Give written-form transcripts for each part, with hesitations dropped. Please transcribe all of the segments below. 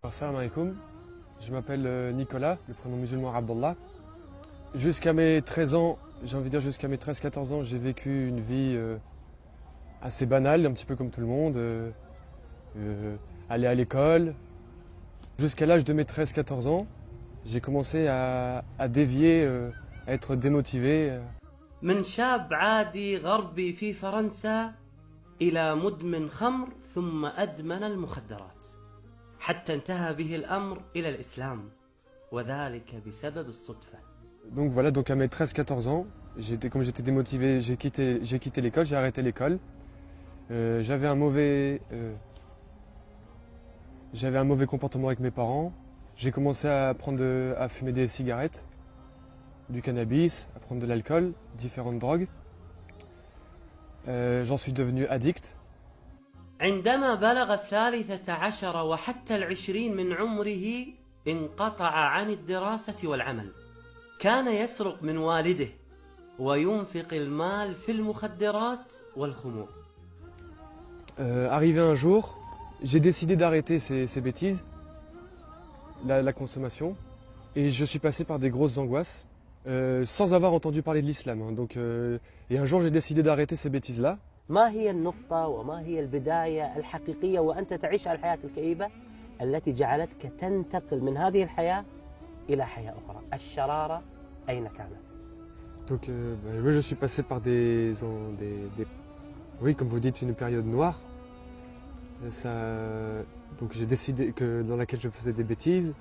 Assalamu alaikum, je m'appelle Nicolas, le prénom musulman Abdallah. Jusqu'à mes 13 ans, j'ai envie de dire jusqu'à mes 13-14 ans, j'ai vécu une vie assez banale, un petit peu comme tout le monde. Aller à l'école. Jusqu'à l'âge de mes 13-14 ans, j'ai commencé à dévier, à être démotivé. من شاب عادي غربي في فرنسا إلى مدمن خمر ثم أدمن المخدرات حتى انتهى به الأمر إلى الإسلام وذلك بسبب الصدفة. Donc voilà, donc à mes 13-14 ans, comme j'étais démotivé, j'ai quitté l'école, j'ai arrêté l'école. J'avais un mauvais comportement avec mes parents. J'ai commencé à fumer des cigarettes, du cannabis, à prendre de l'alcool, différentes drogues. J'en suis devenu addict. عندما بلغ 13 وحتى 20 من عمره انقطع عن الدراسة والعمل. كان يسرق من والده وينفق المال في المخدرات والخمور. Arrivé un jour, j'ai décidé d'arrêter ces bêtises, la consommation, et je suis passé par des grosses angoisses, sans avoir entendu parler de l'islam. Et un jour, j'ai décidé d'arrêter ces bêtises-là. ما هي النقطة وما هي البداية الحقيقية وأنت تعيش الحياة الكئيبة التي جعلتك تنتقل من هذه الحياة إلى حياة أخرى؟ الشرارة أين كانت؟ Donc, moi, je suis passé par oui, comme vous dites, une période noire. Donc, j'ai décidé dans laquelle je faisais des bêtises.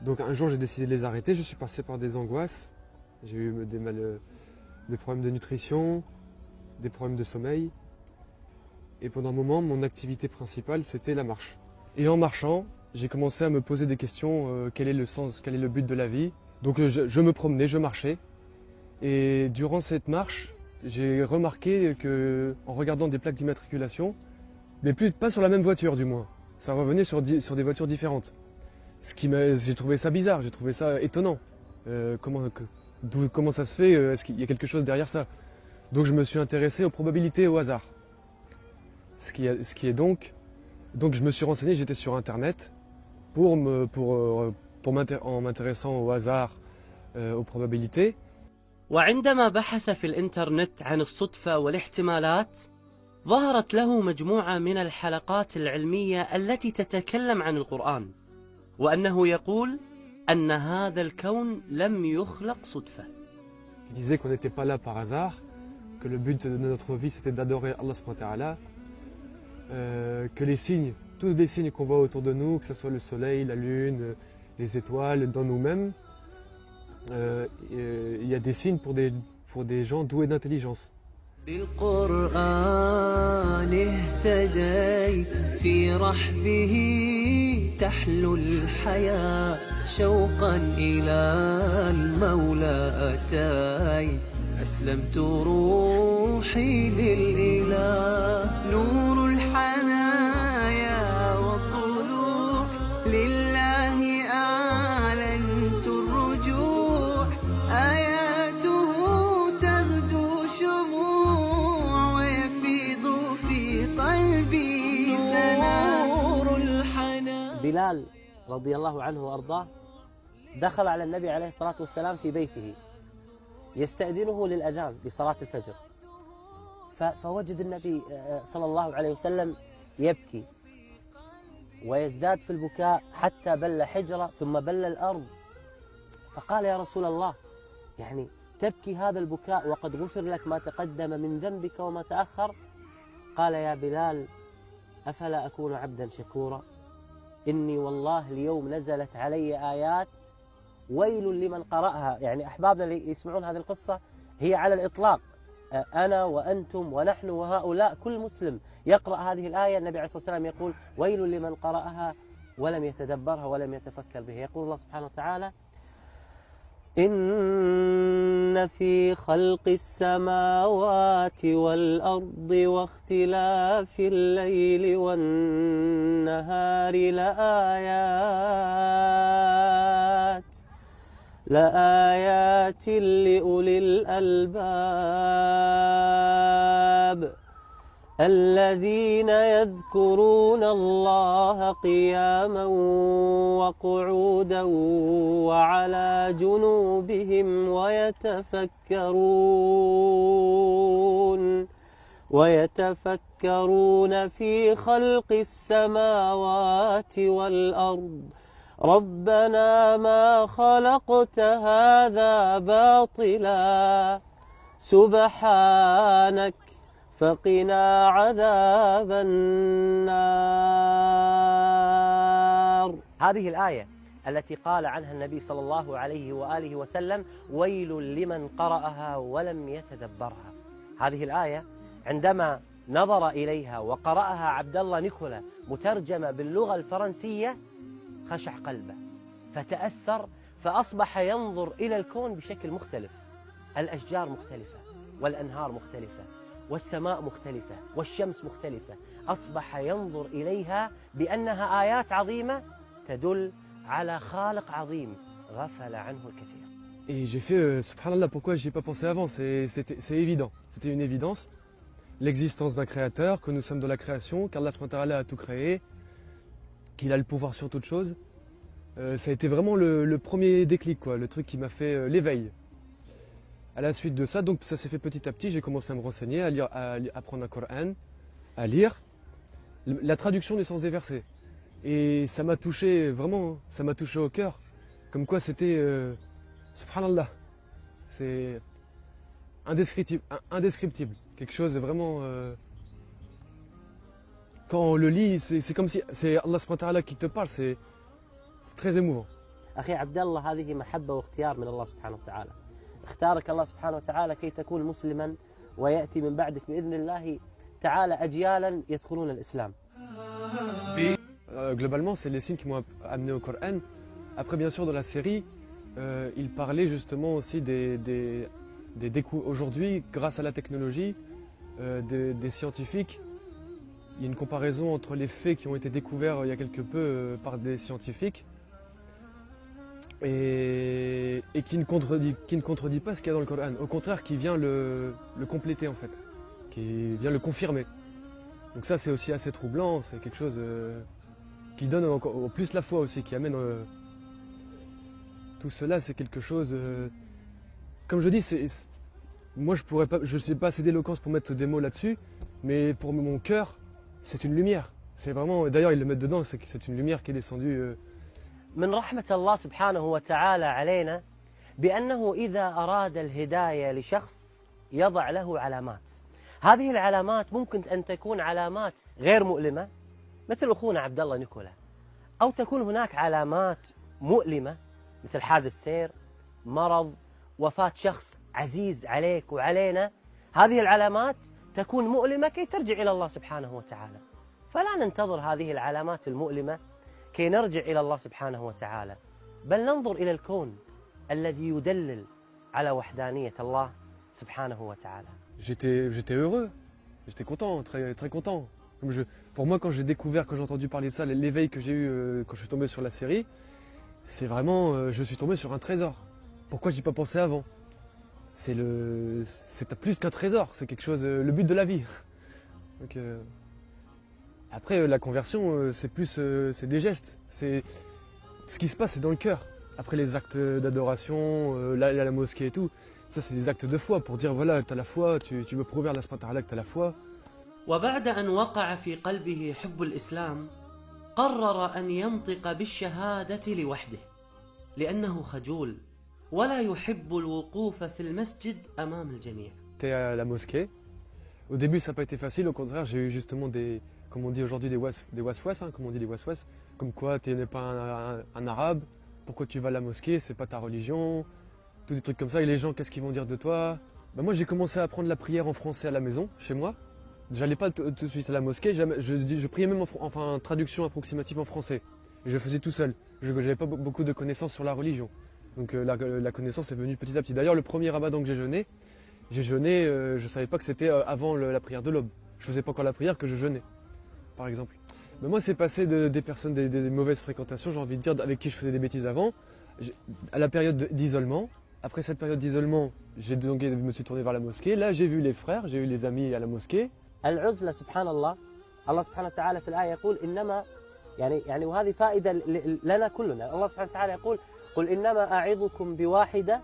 Donc, un jour, j'ai décidé de les arrêter. Je suis passé par des angoisses. J'ai eu des problèmes de nutrition, des problèmes de sommeil. Et pendant un moment, mon activité principale, c'était la marche. Et en marchant, j'ai commencé à me poser des questions. Quel est le sens, quel est le but de la vie? Donc, je me promenais, je marchais. Et durant cette marche, j'ai remarqué que, en regardant des plaques d'immatriculation, mais pas sur la même voiture du moins, ça revenait sur des voitures différentes. J'ai trouvé ça bizarre, j'ai trouvé ça étonnant. Comment ça se fait? Est-ce qu'il y a quelque chose derrière ça? Donc je me suis intéressé aux probabilités et au hasard. Donc je me suis renseigné, j'étais sur internet en m'intéressant au hasard, aux probabilités. وعندما بحث في الإنترنت عن الصدفة والاحتمالات ظهرت له مجموعة من الحلقات العلمية التي تتكلم عن القرآن وأنه يقول أن هذا الكون لم يخلق صدفة. Il disait qu'on n'était pas là par hasard, que le but de notre vie c'était d'adorer Allah subhanahu wa ta'ala, que les signes, tous les signes qu'on voit autour de nous, que ce soit le soleil, la lune, les étoiles, dans nous-mêmes, il y a des signes pour des gens doués d'intelligence. بالقرآن اهتديت في رحبه تحلو الحياة شوقا إلى المولى أتيت أسلمت روحي للإله نور الحنايا والطلوع لله أعلنت الرجوع آياته تغدو شموع ويفيض في قلبي نور الحنايا. بلال رضي الله عنه وأرضاه دخل على النبي عليه الصلاة والسلام في بيته يستأذنه للأذان لصلاة الفجر فوجد النبي صلى الله عليه وسلم يبكي ويزداد في البكاء حتى بل حجرة ثم بل الأرض فقال يا رسول الله يعني تبكي هذا البكاء وقد غفر لك ما تقدم من ذنبك وما تأخر؟ قال يا بلال أفلا أكون عبدا شكورا إني والله اليوم نزلت علي آيات ويل لمن قرأها. يعني أحبابنا اللي يسمعون هذه القصة هي على الإطلاق أنا وأنتم ونحن وهؤلاء كل مسلم يقرأ هذه الآية النبي عليه الصلاة والسلام يقول ويل لمن قرأها ولم يتدبرها ولم يتفكر بها. يقول الله سبحانه وتعالى إن في خلق السماوات والأرض واختلاف الليل والنهار لآيات لأولي الألباب الذين يذكرون الله قياما وقعودا وعلى جنوبهم ويتفكرون في خلق السماوات والأرض ربنا ما خلقت هذا باطلا سبحانك فقنا عذاب النار. هذه الآية التي قال عنها النبي صلى الله عليه وآله وسلم ويل لمن قرأها ولم يتدبرها. هذه الآية عندما نظر إليها وقرأها عبد الله نيكولا مترجمة باللغة الفرنسية خشع قلبه فتأثر فأصبح ينظر إلى الكون بشكل مختلف. الأشجار مختلفة والأنهار مختلفة والسماء مختلفة والشمس مختلفة. أصبح ينظر إليها بأنها آيات عظيمة تدل على خالق عظيم غفل عنه الكثير. Et j'ai fait, subhanallah, pourquoi j'y ai pas pensé avant, c'est évident, c'était une évidence. L'existence d'un créateur, que nous sommes dans la création, qu'Allah a tout créé, qu'il a le pouvoir sur toute chose. Ça a été vraiment le premier déclic, quoi, le truc qui m'a fait l'éveil. À la suite de ça, donc ça s'est fait petit à petit, j'ai commencé à me renseigner, à lire, à apprendre un Coran, à lire la traduction du sens des versets. Et ça m'a touché, vraiment, ça m'a touché au cœur. Comme quoi c'était, subhanallah, c'est indescriptible. Quelque chose de vraiment... quand on le lit, c'est comme si c'est Allah subhanahu wa ta'ala qui te parle, c'est très émouvant. أخي عبد الله هذه محبة واختيار من الله سبحانه وتعالى. اختارك الله سبحانه وتعالى كي تكون مسلما ويأتي من بعدك بإذن الله تعالى أجيالا يدخلون الإسلام. Globalement, c'est les signes qui m'ont amené au Coran. Après, bien sûr, dans la série, il parlait justement aussi des aujourd'hui, grâce à la technologie, des scientifiques. Il y a une comparaison entre les faits qui ont été découverts il y a quelque peu par des scientifiques et qui ne contredit pas ce qu'il y a dans le Coran. Au contraire, qui vient le compléter en fait, qui vient le confirmer. Donc ça, c'est aussi assez troublant, c'est quelque chose qui donne encore plus la foi aussi, qui amène tout cela, c'est quelque chose... comme je dis, moi je ne sais pas assez d'éloquence pour mettre des mots là-dessus, mais pour mon cœur, c'est une lumière. C'est vraiment, d'ailleurs ils le mettent dedans, c'est une lumière qui est descendue. من رحمة الله سبحانه وتعالى علينا بأنه إذا أراد الهداية لشخص يضع له علامات. هذه العلامات ممكن أن تكون علامات غير مؤلمة مثل أخونا عبد الله نيكولا، أو تكون هناك علامات مؤلمة مثل حادث سير، مرض، وفاة شخص عزيز عليك وعلينا. هذه العلامات تكون مؤلمة كي ترجع إلى الله سبحانه وتعالى. فلا ننتظر هذه العلامات المؤلمة كي نرجع إلى الله سبحانه وتعالى، بل ننظر إلى الكون الذي يدلل على وحدانية الله سبحانه وتعالى. J'étais heureux, j'étais content, très, très content. Pour moi, quand j'ai découvert, quand j'ai entendu parler de ça, l'éveil que j'ai eu quand je suis tombé sur la série, c'est vraiment, je suis tombé sur un trésor. Pourquoi j'y ai pas pensé avant? C'est plus qu'un trésor, c'est quelque chose, le but de la vie. Donc, après, la conversion, c'est des gestes. Ce qui se passe, c'est dans le cœur. Après les actes d'adoration, la mosquée et tout, ça c'est des actes de foi pour dire voilà, tu as la foi, tu veux prouver à Allah subhanahu wa ta'ala que tu as la foi. وبعد أن وقع في قلبه حب الإسلام قرر أن ينطق بالشهادة لوحده لأنه خجول ولا يحب الوقوف في المسجد أمام الجميع. T'es à la mosquée. Au début, ça n'a pas été facile. Au contraire, j'ai eu justement comme on dit aujourd'hui, des waswas, hein, comme on dit les waswas. Comme quoi, tu n'es pas un arabe. Pourquoi tu vas à la mosquée? C'est pas ta religion. Tous des trucs comme ça. Et les gens, qu'est-ce qu'ils vont dire de toi? Bah, moi, j'ai commencé à apprendre la prière en français à la maison, chez moi. J'allais pas tout de suite à la mosquée. Je priais même en traduction approximative en français. Et je faisais tout seul. Je n'avais pas beaucoup de connaissances sur la religion. Donc la connaissance est venue petit à petit. D'ailleurs, le premier ramadan que j'ai jeûné, je ne savais pas que c'était avant la prière de l'aube. Je faisais pas encore la prière que je jeûnais, par exemple. Mais moi, c'est passé des personnes, des mauvaises fréquentations, j'ai envie de dire, avec qui je faisais des bêtises avant, à la période d'isolement. Après cette période d'isolement, je me suis tourné vers la mosquée. Là, j'ai vu les frères, j'ai eu les amis à la mosquée. العزلة سبحان الله. الله سبحانه وتعالى في الآية يقول إنما يعني وهذه فائدة لنا كلنا. الله سبحانه وتعالى يقول قل إنما أعظكم بواحدة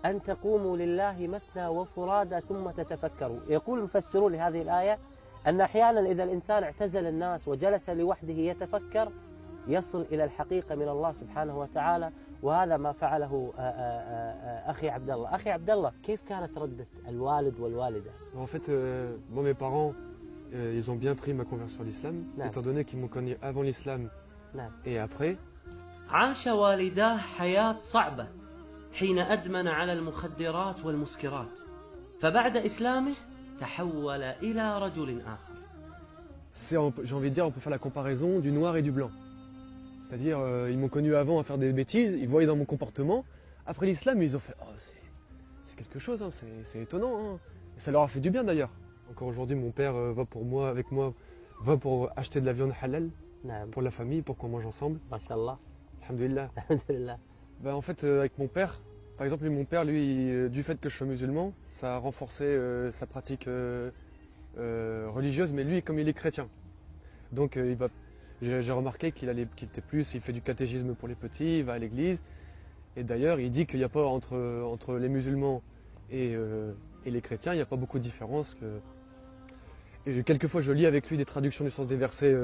أن تقوموا لله مثنى وفرادى ثم تتفكروا. يقول المفسرون لهذه الآية أن أحيانا إذا الإنسان اعتزل الناس وجلس لوحده يتفكر يصل إلى الحقيقة من الله سبحانه وتعالى، وهذا ما فعله أخي عبد الله. أخي عبد الله، كيف كانت ردة الوالد والوالدة؟ En fait, moi, mes parents, ils ont bien pris ma conversion à l'islam, نعم. étant donné qu'ils m'ont connu avant l'islam نعم. et après. عاش والداه حياة صعبة حين أدمن على المخدرات والمسكرات، فبعد إسلامه تحول إلى رجل آخر. J'ai envie de dire, on peut faire la comparaison du noir et du blanc. C'est-à-dire, ils m'ont connu avant à faire des bêtises, ils voyaient dans mon comportement. Après l'islam, ils ont fait, oh, c'est quelque chose, hein, c'est étonnant. Hein. Et ça leur a fait du bien d'ailleurs. Encore aujourd'hui, mon père va avec moi, va pour acheter de la viande halal نعم. pour la famille, pour qu'on mange ensemble. ما شاء الله. Alhamdulillah. الحمد لله. Ben, en fait, avec mon père, par exemple, mon père, lui, du fait que je sois musulman, ça a renforcé sa pratique religieuse, mais lui, comme il est chrétien. Donc, j'ai remarqué qu'il était plus, il fait du catéchisme pour les petits, il va à l'église. Et d'ailleurs, il dit qu'il n'y a pas entre les musulmans et les chrétiens, il n'y a pas beaucoup de différence. Et quelquefois, je lis avec lui des traductions du sens des versets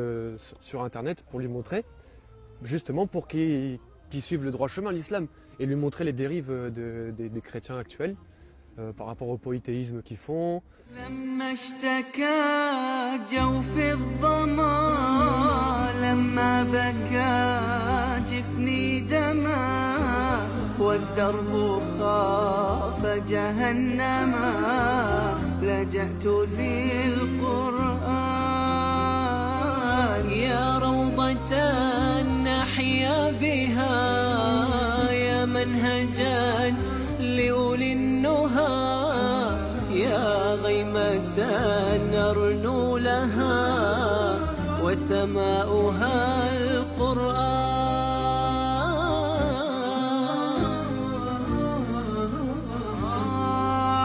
sur Internet pour lui montrer, justement pour qu'il suive le droit chemin, l'islam, et lui montrer les dérives des chrétiens actuels par rapport au polythéisme qu'ils font. لما اشتكى جوف الظما لما بكى جفني دما والدرب خاف جهنما لجأت للقرآن يا روضة نحيا بها يا منهجا لأولي النهى يا غيمة نرنو لها وسماؤها القرآن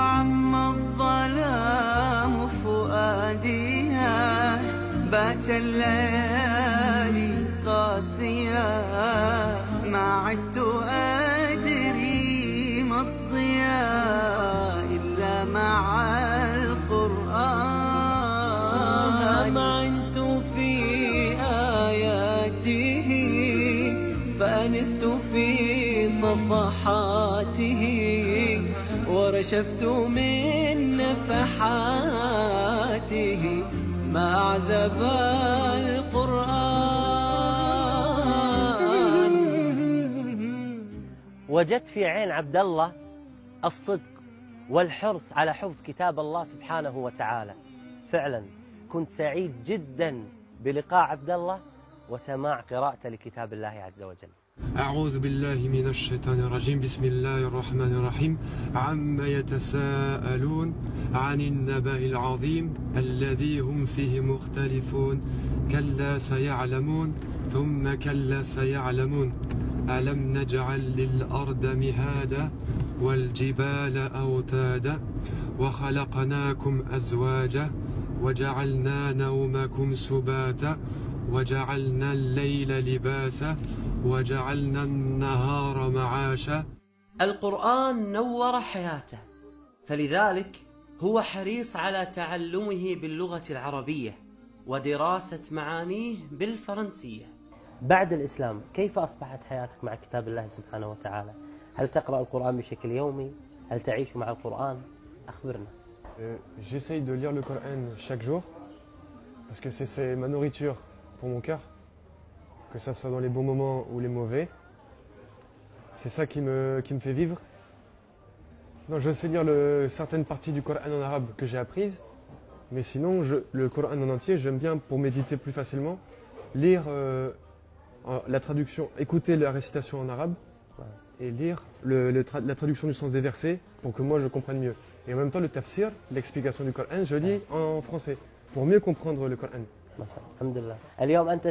عم الظلام فؤاديها بات الليالي قاسية ما عدت أدري ما الضياء إلا مع القرآن معنت في آياته فأنست في صفحاته ورشفت من نفحاته ما أعذب القرآن. وجدت في عين عبد الله الصدق والحرص على حفظ كتاب الله سبحانه وتعالى. فعلا كنت سعيد جدا بلقاء عبد الله وسماع قراءته لكتاب الله عز وجل. أعوذ بالله من الشيطان الرجيم بسم الله الرحمن الرحيم عما يتساءلون عن النبأ العظيم الذي هم فيه مختلفون كلا سيعلمون ثم كلا سيعلمون ألم نجعل للأرض مهادا والجبال أوتادا وخلقناكم أزواجا وجعلنا نومكم سباتا وجعلنا الليل لباسا وجعلنا النهار معاشا. القرآن نور حياته، فلذلك هو حريص على تعلمه باللغة العربية ودراسة معانيه بالفرنسية. بعد الإسلام كيف أصبحت حياتك مع كتاب الله سبحانه وتعالى؟ هل تقرأ القرآن بشكل يومي؟ هل تعيش مع القرآن؟ أخبرنا. J'essaye de lire le Coran chaque jour parce que c'est ma nourriture pour mon cœur, que ça soit dans les bons moments ou les mauvais. C'est ça qui me fait vivre. Non, je sais lire certaines parties du Coran en arabe que j'ai apprises, mais sinon le Coran en entier, j'aime bien pour méditer plus facilement, lire la traduction, écouter la récitation en arabe et lire la traduction du sens des versets pour que moi je comprenne mieux. Et en même temps le tafsir, l'explication du Coran, je lis en français pour mieux comprendre le Coran. الحمد لله. اليوم أنت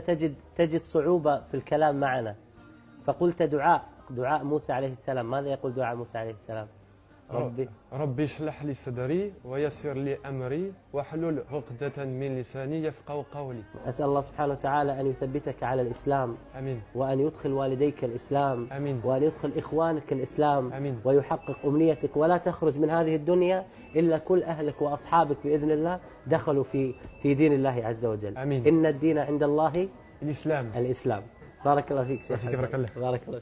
تجد صعوبة في الكلام معنا، فقلت دعاء موسى عليه السلام. ماذا يقول دعاء موسى عليه السلام؟ ربي اشرح لي صدري ويسر لي أمري واحلل عقدة من لساني يفقهوا قولي. أسأل الله سبحانه وتعالى أن يثبتك على الإسلام. آمين. وأن يدخل والديك الإسلام. آمين. وأن يدخل إخوانك الإسلام. آمين. ويحقق أمنيتك ولا تخرج من هذه الدنيا إلا كل أهلك وأصحابك بإذن الله دخلوا في دين الله عز وجل. آمين. إن الدين عند الله الإسلام. الإسلام. بارك الله فيك شيخ. بارك الله. بارك الله.